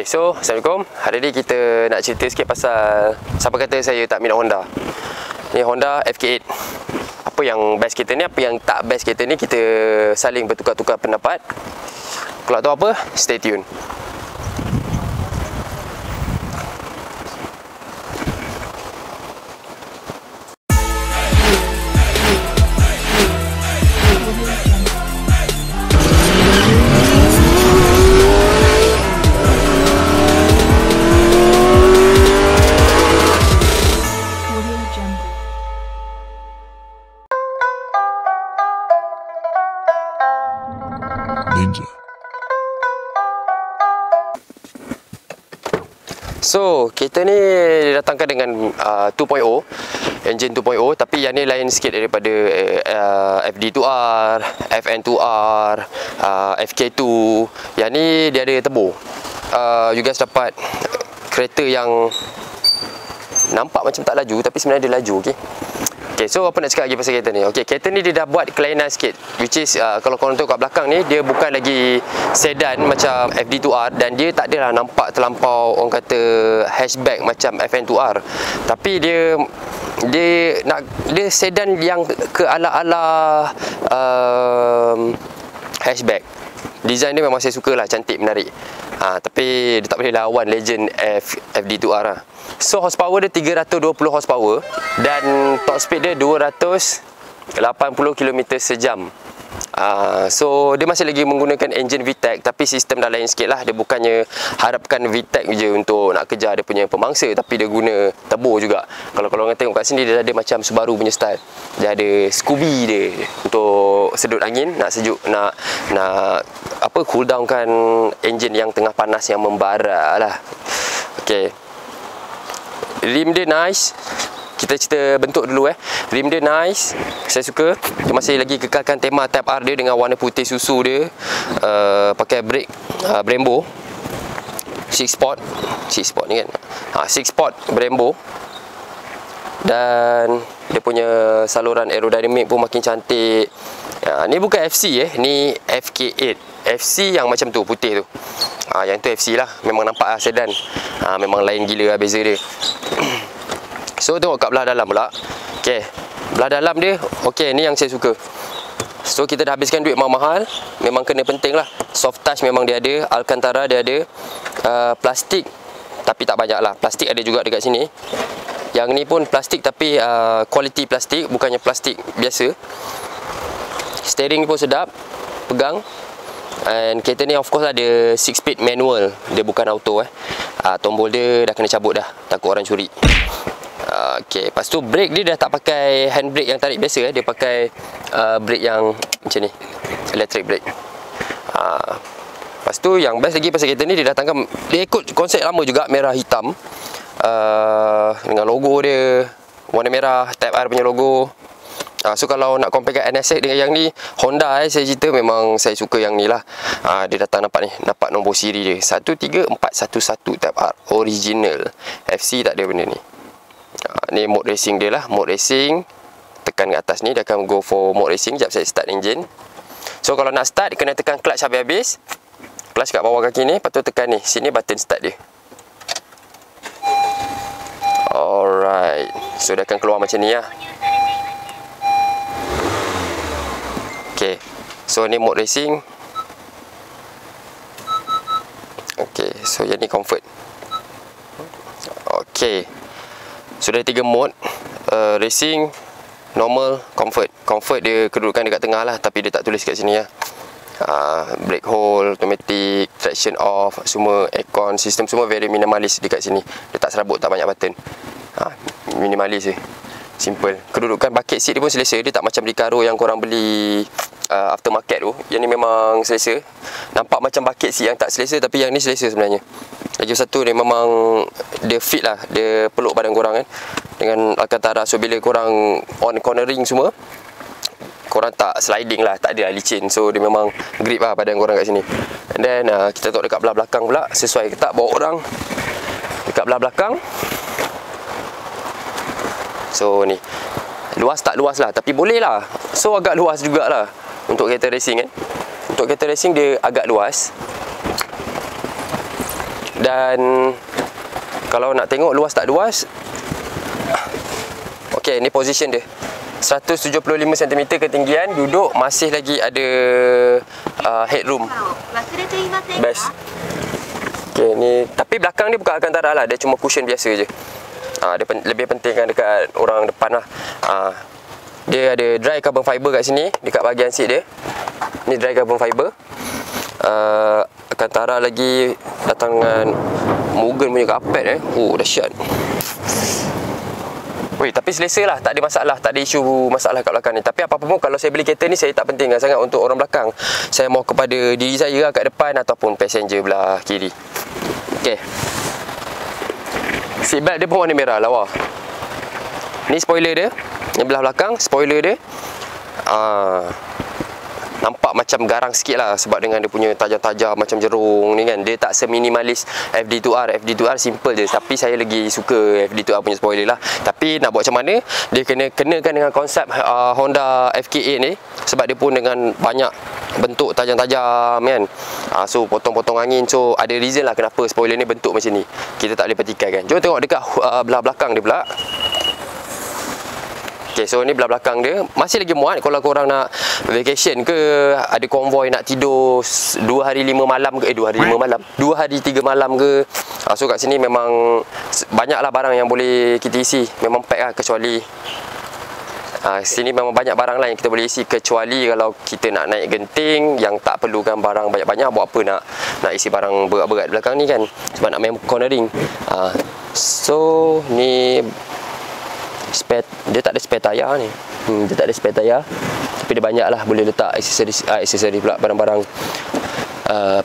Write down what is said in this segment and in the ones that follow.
Okay, so Assalamualaikum. Hari ni kita nak cerita sikit pasal siapa kata saya tak minat Honda. Ni Honda FK8. Apa yang best kereta ni, apa yang tak best kereta ni, kita saling bertukar-tukar pendapat. Kalau tahu apa, stay tune. Ninja. So, kereta ni didatangkan dengan 2.0, engine 2.0, tapi yang ni lain sikit daripada FD2R, FN2R, FK2. Yang ni dia ada turbo. You guys dapat kereta yang nampak macam tak laju, tapi sebenarnya dia laju, okey. Okay, so apa nak cakap lagi pasal kereta ni? Okay, kereta ni dia dah buat kelainan sikit, which is kalau korang tengok kat belakang ni, dia bukan lagi sedan macam FD2R, dan dia tak adalah nampak terlampau orang kata hatchback macam FN2R, tapi dia sedan yang ke ala-ala hatchback. Design dia memang saya suka lah, cantik, menarik. Tapi dia tak boleh lawan legend FD2R lah. So horsepower dia 320 horsepower dan top speed dia 280 km sejam. So dia masih lagi menggunakan engine VTEC, tapi sistem dah lain sikit lah. Dia bukannya harapkan VTEC je untuk nak kejar dia punya pemangsa, tapi dia guna turbo juga. Kalau korang tengok kat sini, dia ada macam Subaru punya style. Dia ada Scooby dia untuk sedut angin, nak sejuk, nak cool down kan engine yang tengah panas yang membara lah. Okay, rim dia nice. Kita cerita bentuk dulu Rim dia nice, saya suka. Dia masih lagi kekalkan tema Type R dia dengan warna putih susu dia. Pakai brake Brembo 6 spot ni kan. 6 spot Brembo. Dan dia punya saluran aerodinamik pun makin cantik. Ni bukan FC ni FK8. FC yang macam tu, putih tu. Yang tu FC lah. Memang nampak lah sedan. Memang lain gila lah beza dia. So tengok kat belah dalam pula. Okay, belah dalam dia, okay, ni yang saya suka. So kita dah habiskan duit mahal, memang kena penting lah. Soft touch memang dia ada, Alcantara dia ada. Plastik, tapi tak banyak lah. Plastik ada juga dekat sini. Yang ni pun plastik, tapi quality plastik, bukannya plastik biasa. Steering pun sedap, pegang. And kereta ni of course ada 6-speed manual, dia bukan auto Tombol dia dah kena cabut dah, takut orang curi. Okay, lepas tu brake dia dah tak pakai handbrake yang tarik biasa Dia pakai brake yang macam ni, electric brake. Lepas tu yang best lagi pasal kereta ni, dia datangkan, dia ikut konsep lama juga, merah hitam, dengan logo dia warna merah, Type R punya logo. So kalau nak comparekan NSX dengan yang ni, Honda saya cerita, memang saya suka yang ni lah. Dia datang nampak ni, nampak nombor siri dia 13411 Type R original. FC tak ada benda ni. Ni mode racing dia lah, mode racing. Tekan ke atas ni, dia akan go for mode racing. Sekejap saya start engine. So kalau nak start, kena tekan clutch habis-habis. Clutch kat bawah kaki ni, lepas tu tekan ni, sini button start dia. Alright, so dia akan keluar macam ni lah. Okay, so ni mode racing. Okay, so yang ni comfort. Okay, so ada 3 mode, racing, normal, comfort. Comfort dia kedudukan dekat tengah lah, tapi dia tak tulis kat sini lah. Brake hold, automatic, traction off, semua aircon, sistem semua very minimalis dekat sini. Dia tak serabut, tak banyak button. Minimalis je, simple. Kedudukan bucket seat dia pun selesa. Dia tak macam Recaro yang korang beli aftermarket tu. Yang ni memang selesa. Nampak macam bucket seat yang tak selesa, tapi yang ni selesa sebenarnya. Lagi satu, dia memang dia fit lah, dia peluk badan korang kan, dengan Alcantara. So bila korang on cornering semua, korang tak sliding lah, tak ada licin. So dia memang grip lah badan korang kat sini. And then kita tengok dekat belah belakang pula, sesuai ke tak bawa orang dekat belah belakang. So ni, luas tak luas lah, tapi boleh lah. So agak luas jugalah untuk kereta racing kan. Untuk kereta racing dia agak luas. Dan kalau nak tengok luas tak luas, okey, ni position dia 175 cm ketinggian, duduk masih lagi ada headroom. Best. Okey, ni tapi belakang dia bukan Alcantara lah, dia cuma cushion biasa je. Dia lebih penting kan dekat orang depan lah. Dia ada dry carbon fiber kat sini, dekat bahagian seat dia. Ni dry carbon fiber. Alcantara lagi datang dengan Mugen punya karpet Oh, dahsyat. Weh, tapi selesa lah, tak ada masalah, tak ada isu masalah kat belakang ni. Tapi apa-apa pun, kalau saya beli kereta ni, saya tak pentingkan sangat untuk orang belakang. Saya mau kepada diri saya lah kat depan ataupun passenger belah kiri. Okey. Seatbelt dia pun warna merah, lawa. Ni spoiler dia, yang belah belakang, spoiler dia. Nampak macam garang sikit lah sebab dengan dia punya tajam-tajam macam jerung ni kan. Dia tak seminimalis FD2R. FD2R simple je, tapi saya lagi suka FD2R punya spoiler lah. Tapi nak buat macam mana, dia kenakan dengan konsep Honda FK8 ni, sebab dia pun dengan banyak bentuk tajam-tajam kan. So potong-potong angin. So ada reason lah kenapa spoiler ni bentuk macam ni. Kita tak boleh petikai kan. Jom tengok dekat belah belakang dia pula. Okay, so ni belah belakang dia masih lagi muat kalau korang nak vacation ke, ada konvoi nak tidur 2 hari 5 malam ke, 2 hari 5 malam, 2 hari 3 malam ke. So kat sini memang banyaklah barang yang boleh kita isi. Memang pack lah, kecuali sini memang banyak barang lah yang kita boleh isi, kecuali kalau kita nak naik genting yang tak perlukan barang banyak-banyak. Buat apa nak isi barang berat-berat belakang ni kan, sebab nak main cornering. So ni spare, dia tak ada spare tayar ni. Dia tak ada spare tayar, tapi dia banyak lah boleh letak aksesori pula, barang-barang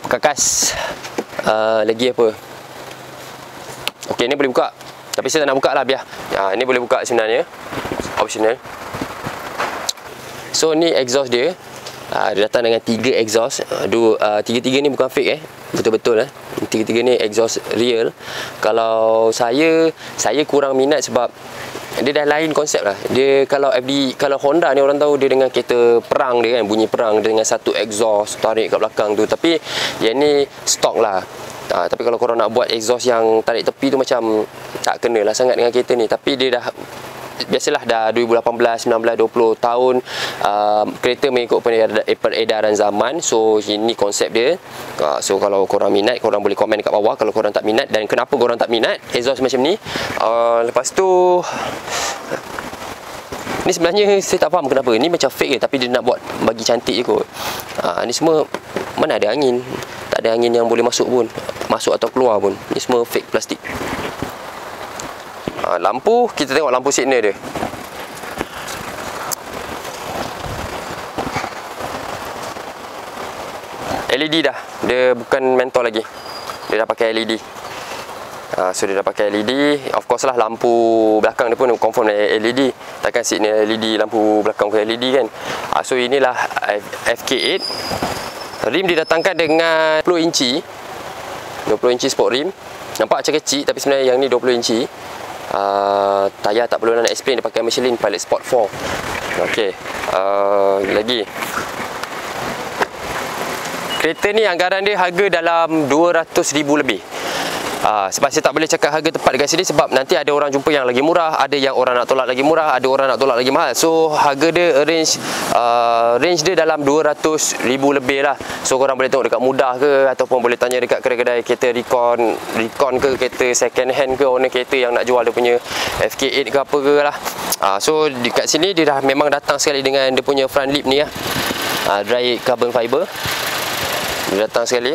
perkakas. Lagi apa? Okey, ni boleh buka, tapi saya tak nak buka lah, biar. Ni boleh buka sebenarnya, optional. So ni exhaust dia. Dia datang dengan 3 exhaust. Tiga-tiga ni bukan fake betul-betul tiga-tiga ni exhaust real. Kalau saya kurang minat sebab dia dah lain konsep lah. Dia kalau Honda ni orang tahu dia dengan kereta perang dia kan, bunyi perang dia dengan satu exhaust tarik kat belakang tu. Tapi yang ni stok lah. Tapi kalau korang nak buat exhaust yang tarik tepi tu macam tak kena lah sangat dengan kereta ni. Tapi dia dah, biasalah dah 2018, 19, 20 tahun kereta mengikut peredaran zaman. So ini konsep dia. So kalau korang minat, korang boleh komen kat bawah kalau korang tak minat dan kenapa korang tak minat exhaust macam ni. Lepas tu ni sebenarnya saya tak faham kenapa ni macam fake je, tapi dia nak buat bagi cantik je kot. Ni semua mana ada angin, tak ada angin yang boleh masuk pun, masuk atau keluar pun. Ni semua fake plastik. Lampu, kita tengok lampu signal dia. LED dah, dia bukan mentol lagi, dia dah pakai LED. So dia dah pakai LED. Of course lah, lampu belakang dia pun confirm LED. Takkan signal LED, lampu belakang bukan LED kan. So inilah FK8. Rim didatangkan dengan 20 inci 20 inci sport rim. Nampak macam kecil, tapi sebenarnya yang ni 20 inci. Tayar tak perlu nak explain, dia pakai Michelin Pilot Sport 4. Okey, lagi kereta ni anggaran dia harga dalam 200,000 lebih. Sebab saya tak boleh cakap harga tepat dekat sini, sebab nanti ada orang jumpa yang lagi murah, ada yang orang nak tolak lagi murah, ada orang nak tolak lagi mahal. So harga dia range dia dalam 200,000 lebih lah. So korang boleh tengok dekat Mudah ke, ataupun boleh tanya dekat kedai-kedai kereta Recon ke, kereta second hand ke, owner kereta yang nak jual dia punya FK8 ke apa ke lah. So dekat sini dia dah memang datang sekali dengan dia punya front lip ni lah, dry carbon fiber. Dia datang sekali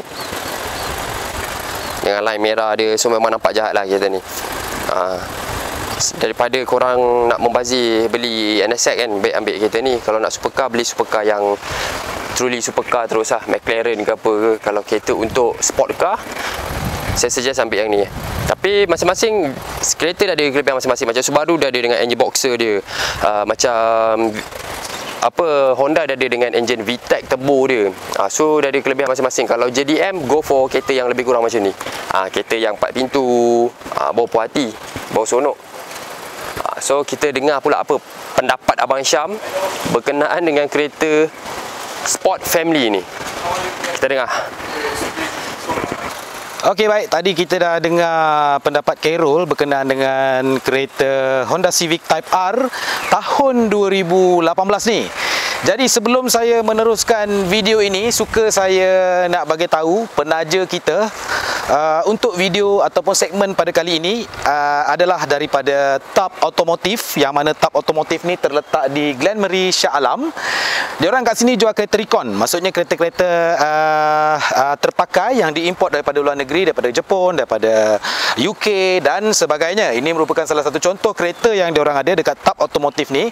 dengan line merah dia. So memang nampak jahat lah kereta ni. Daripada korang nak membazir beli NSX kan, baik ambil kereta ni. Kalau nak supercar, beli supercar yang truly supercar terus lah, McLaren ke apa ke. Kalau kereta untuk sport car, saya suggest ambil yang ni. Tapi masing-masing kereta dah ada kelebihan masing-masing. Macam Subaru dah ada dengan engine boxer dia, macam Honda dah ada dengan engine VTEC turbo dia. So dah ada kelebihan masing-masing. Kalau JDM, go for kereta yang lebih kurang macam ni. Kereta yang 4 pintu, bau puas hati, bau sonok. So kita dengar pula apa pendapat Abang Syam berkenaan dengan kereta Sport Family ni. Kita dengar. Okey, baik, tadi kita dah dengar pendapat Khairul berkenaan dengan kereta Honda Civic Type R tahun 2018 ni. Jadi sebelum saya meneruskan video ini, suka saya nak bagi tahu penaja kita untuk video ataupun segmen pada kali ini adalah daripada TAP Automotive, yang mana TAP Automotive ni terletak di Glenmarie, Shah Alam. Diorang kat sini jual kereta recon, maksudnya kereta-kereta terpakai yang diimport daripada luar negeri, daripada Jepun, daripada UK dan sebagainya. Ini merupakan salah satu contoh kereta yang diorang ada dekat TAP Automotive ni.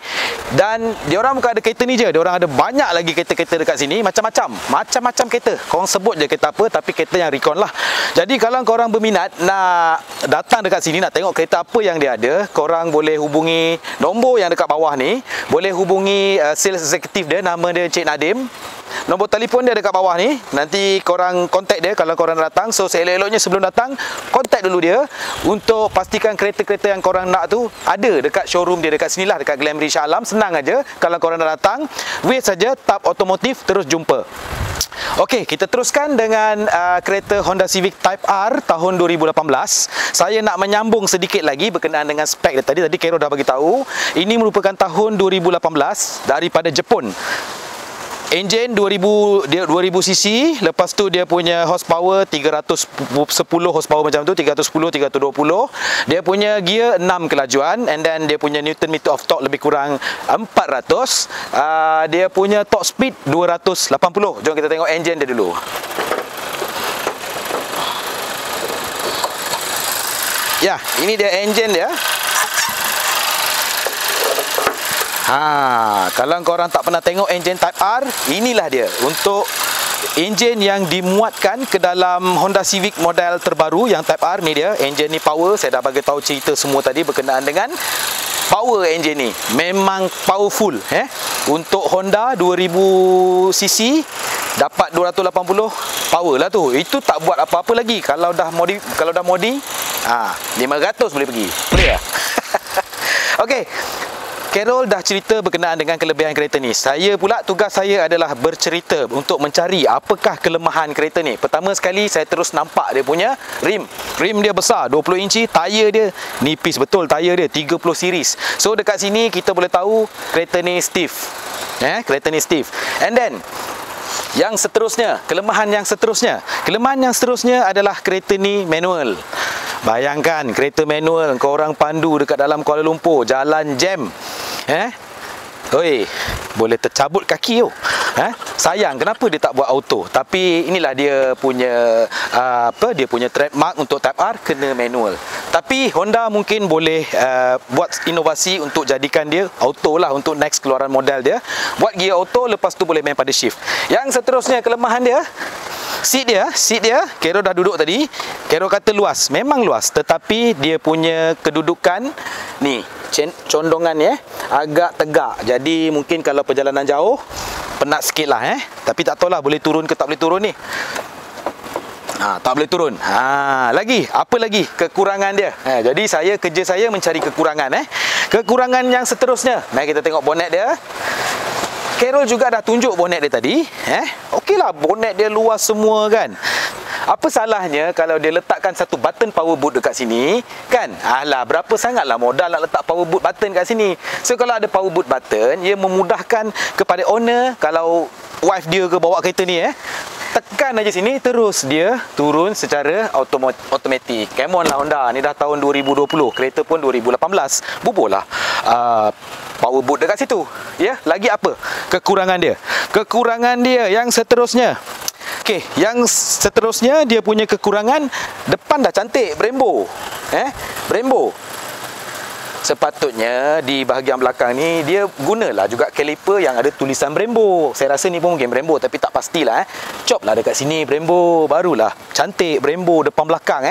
Dan diorang bukan ada kereta ni je, diorang ada banyak lagi kereta-kereta dekat sini, macam-macam kereta. Korang sebut je kereta apa, tapi kereta yang recon lah. Jadi kalau korang berminat nak datang dekat sini, nak tengok kereta apa yang dia ada, korang boleh hubungi nombor yang dekat bawah ni. Boleh hubungi sales executive dia, nama dia Cik Nadim. Nombor telefon dia dekat bawah ni. Nanti korang kontak dia kalau korang datang. So seelok-eloknya sebelum datang, kontak dulu dia untuk pastikan kereta-kereta yang korang nak tu ada dekat showroom dia dekat sinilah, dekat Glenmarie, Shah Alam. Senang aja kalau korang dah datang, wait saja TAP Automotive, terus jumpa. Okey, kita teruskan dengan kereta Honda Civic Type R tahun 2018. Saya nak menyambung sedikit lagi berkenaan dengan spek dia tadi. Tadi Khairul dah bagi tahu, ini merupakan tahun 2018 daripada Jepun. Enjin 2000cc, lepas tu dia punya horsepower 310 horsepower macam tu, 310, 320. Dia punya gear 6 kelajuan, and then dia punya newton meter of torque lebih kurang 400. Dia punya top speed 280. Jom kita tengok enjin dia dulu. Ya, ini dia enjin dia. Kalau korang tak pernah tengok enjin Type R, inilah dia untuk enjin yang dimuatkan ke dalam Honda Civic model terbaru yang Type R ni. Dia enjin ni power. Saya dah bagi tahu cerita semua tadi berkenaan dengan power enjin ni. Memang powerful untuk Honda 2000cc dapat 280 power lah tu. Itu tak buat apa-apa lagi. Kalau dah modi 500 boleh pergi. Boleh tak? Okey, Khairul dah cerita berkenaan dengan kelebihan kereta ni. Saya pula, tugas saya adalah bercerita untuk mencari apakah kelemahan kereta ni. Pertama sekali, saya terus nampak dia punya rim. Rim dia besar, 20 inci. Tayar dia nipis betul, tayar dia 30 series. So dekat sini kita boleh tahu kereta ni stiff. Kereta ni stiff. And then yang seterusnya, kelemahan yang seterusnya adalah kereta ni manual. Bayangkan kereta manual, korang pandu dekat dalam Kuala Lumpur, jalan jam, boleh tercabut kaki tu. Sayang kenapa dia tak buat auto. Tapi inilah dia punya dia punya trademark untuk Type R, kena manual. Tapi Honda mungkin boleh buat inovasi untuk jadikan dia auto lah untuk next keluaran model dia. Buat gear auto, lepas tu boleh main pada shift. Yang seterusnya kelemahan dia, seat dia, Khairul dah duduk tadi. Khairul kata luas, memang luas, tetapi dia punya kedudukan ni, condongan agak tegak. Jadi mungkin kalau perjalanan jauh penat sikit lah tapi tak tahulah boleh turun ke tak boleh turun ni. Tak boleh turun. Lagi, apa lagi kekurangan dia? Jadi kerja saya mencari kekurangan. Kekurangan yang seterusnya, mari kita tengok bonet dia. Khairul juga dah tunjuk bonet dia tadi. Okeylah, bonet dia luas semua kan. Apa salahnya kalau dia letakkan satu button power boot dekat sini kan? Berapa sangatlah modal nak letak power boot button kat sini. So kalau ada power boot button, ia memudahkan kepada owner. Kalau wife dia ke bawa kereta ni tekan aja sini, terus dia turun secara automatik. Come on lah Honda, ni dah tahun 2020, kereta pun 2018. Bubuh lah power boot dekat situ. Lagi apa kekurangan dia? Kekurangan dia yang seterusnya. Okey, yang seterusnya dia punya kekurangan, depan dah cantik Brembo. Brembo. Sepatutnya di bahagian belakang ni dia gunalah juga kaliper yang ada tulisan Brembo. Saya rasa ni pun mungkin Brembo, tapi tak pastilah. Chop lah dekat sini Brembo, barulah cantik Brembo depan belakang.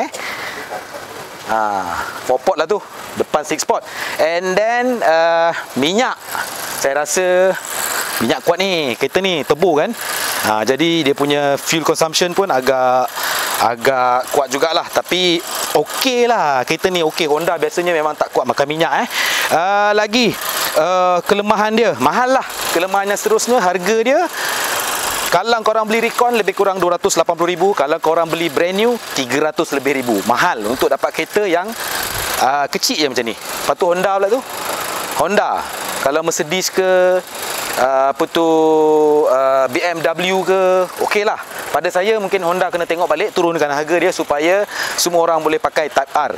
4-pot lah tu, depan 6-pot. And then minyak, saya rasa minyak kuat ni, kereta ni turbo kan. Jadi dia punya fuel consumption pun agak kuat jugalah. Tapi okey lah, kereta ni okey. Honda biasanya memang tak kuat makan minyak. Lagi kelemahan dia, mahal lah. Kelemahan yang seterusnya, harga dia Kalau korang beli Recon lebih kurang 280,000, kalau korang beli brand new 300 lebih ribu. Mahal untuk dapat kereta yang kecil je macam ni. Lepas tu Honda pula tu. Honda. Kalau Mercedes ke BMW ke, okey lah. Pada saya mungkin Honda kena tengok balik, turunkan harga dia supaya semua orang boleh pakai Type R.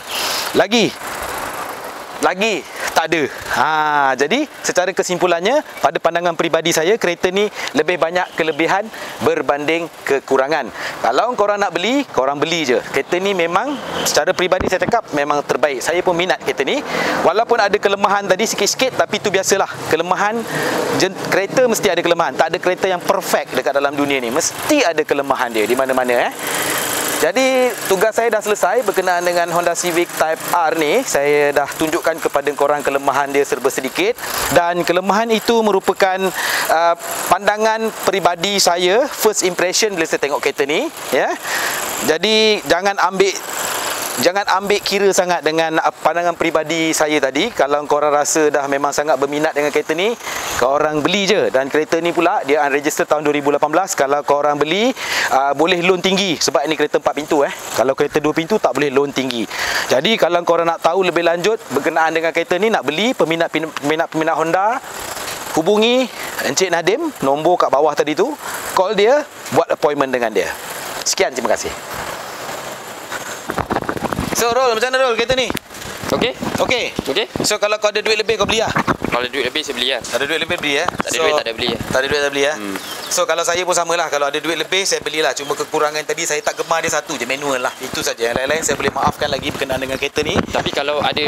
Lagi tak ada. Jadi secara kesimpulannya, pada pandangan peribadi saya, kereta ni lebih banyak kelebihan berbanding kekurangan. Kalau korang nak beli, korang beli je. Kereta ni memang secara peribadi saya cakap memang terbaik. Saya pun minat kereta ni. Walaupun ada kelemahan tadi sikit-sikit, tapi tu biasalah. Kelemahan kereta mesti ada kelemahan. Tak ada kereta yang perfect dekat dalam dunia ni. Mesti ada kelemahan dia di mana-mana. Jadi tugas saya dah selesai berkenaan dengan Honda Civic Type R ni. Saya dah tunjukkan kepada korang kelemahan dia serba sedikit, dan kelemahan itu merupakan pandangan peribadi saya, first impression bila saya tengok kereta ni, ya. Jadi jangan ambil kira sangat dengan pandangan peribadi saya tadi. Kalau korang rasa dah memang sangat berminat dengan kereta ni, korang beli je. Dan kereta ni pula dia unregistered tahun 2018. Kalau korang beli, boleh loan tinggi sebab ini kereta 4 pintu. Kalau kereta 2 pintu tak boleh loan tinggi. Jadi kalau korang nak tahu lebih lanjut berkenaan dengan kereta ni, nak beli, peminat Honda, hubungi Encik Nadim, nombor kat bawah tadi tu. Call dia, buat appointment dengan dia. Sekian, terima kasih. So Rol, macam mana Rol kereta ni? Okey. So kalau kau ada duit lebih, kau beli lah? Kalau ada duit lebih saya beli lah. Ada duit lebih beli Tak ada duit tak ada beli lah. Tak ada duit tak beli ya. So kalau saya pun samalah, kalau ada duit lebih saya belilah. Cuma kekurangan tadi saya tak gemar dia satu je, manual lah. Itu saja. Yang lain-lain saya boleh maafkan lagi berkenaan dengan kereta ni. Tapi kalau ada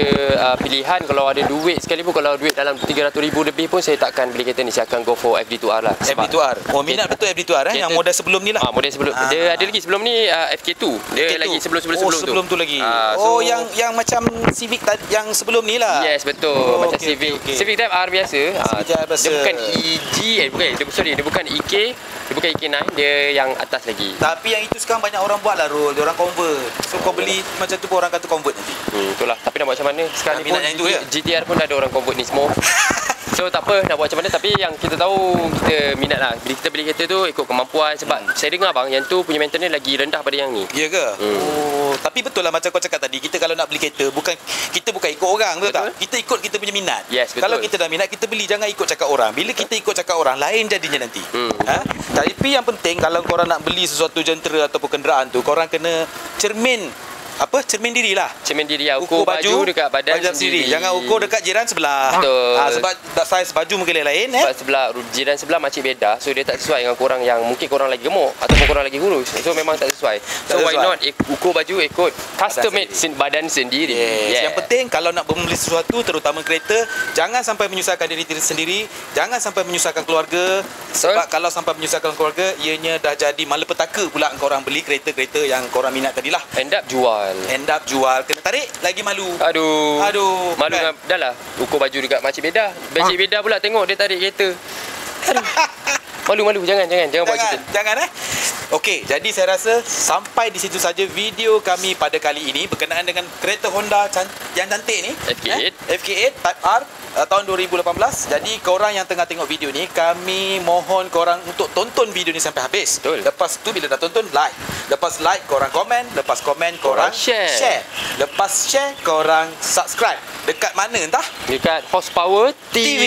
pilihan, kalau ada duit sekalipun, kalau duit dalam 300,000 lebih pun, saya takkan beli kereta ni. Saya akan go for FD2R lah. FD2R. Oh, minat betul FD2R yang model sebelum ni lah. Model sebelum. Dia ada lagi sebelum ni FK2. Dia FK2. lagi sebelum tu lagi. So, yang macam Civic yang sebelum ni lah. Yes, betul. Macam okay, Civic. okay. Civic Type R biasa. Dia bukan dia bukan EK. Dia bukan EK9, dia yang atas lagi. Tapi yang itu sekarang banyak orang buat lah Rol. Dia orang convert. So kau beli macam tu pun orang kata convert nanti. Itulah. Tapi nak buat macam mana? Sekarang ni pun GTR pun ada orang convert ni semua. So tak apa nak buat macam mana, tapi yang kita tahu kita minat lah. Bila kita beli kereta tu ikut kemampuan, sebab saya dengar bang yang tu punya maintenance lagi rendah pada yang ni. Ya ke? Oh, tapi betul lah macam kau cakap tadi, kita kalau nak beli kereta kita bukan ikut orang, betul tak? Kita ikut kita punya minat. Yes, betul. Kalau kita dah minat, kita beli, jangan ikut cakap orang. Bila kita ikut cakap orang, lain jadinya nanti. Tapi yang penting kalau korang nak beli sesuatu jentera ataupun kenderaan tu, korang kena cermin diri lah. Cermin diri lah. Ukur baju dekat badan sendiri. Jangan ukur dekat jiran sebelah. Betul. Sebab saiz baju mungkin lain. Sebab jiran sebelah makcik beda. So dia tak sesuai dengan korang yang mungkin korang lagi gemuk ataupun korang lagi kurus. So memang tak sesuai. So why not ukur baju ikut custom made badan sendiri. Yes. Yang penting kalau nak membeli sesuatu, terutama kereta, jangan sampai menyusahkan diri sendiri. Jangan sampai menyusahkan keluarga. Sebab kalau sampai menyusahkan keluarga, ianya dah jadi malapetaka pula korang beli kereta-kereta yang korang minat tadilah. End up jual. Kena tarik lagi malu. Aduh. Malu kan? Dah lah ukur baju dekat makcik beda. Makcik beda pula tengok dia tarik kereta. Malu. Jangan buat gitu. Jangan. Okey, jadi saya rasa sampai di situ saja video kami pada kali ini berkenaan dengan kereta Honda yang cantik ni, FK8 Type R tahun 2018. Jadi korang yang tengah tengok video ni, kami mohon korang untuk tonton video ni sampai habis. Betul. Lepas tu bila dah tonton, like. Lepas like korang komen, lepas komen korang share. Lepas share korang subscribe. Dekat mana entah? Dekat Horsepower TV.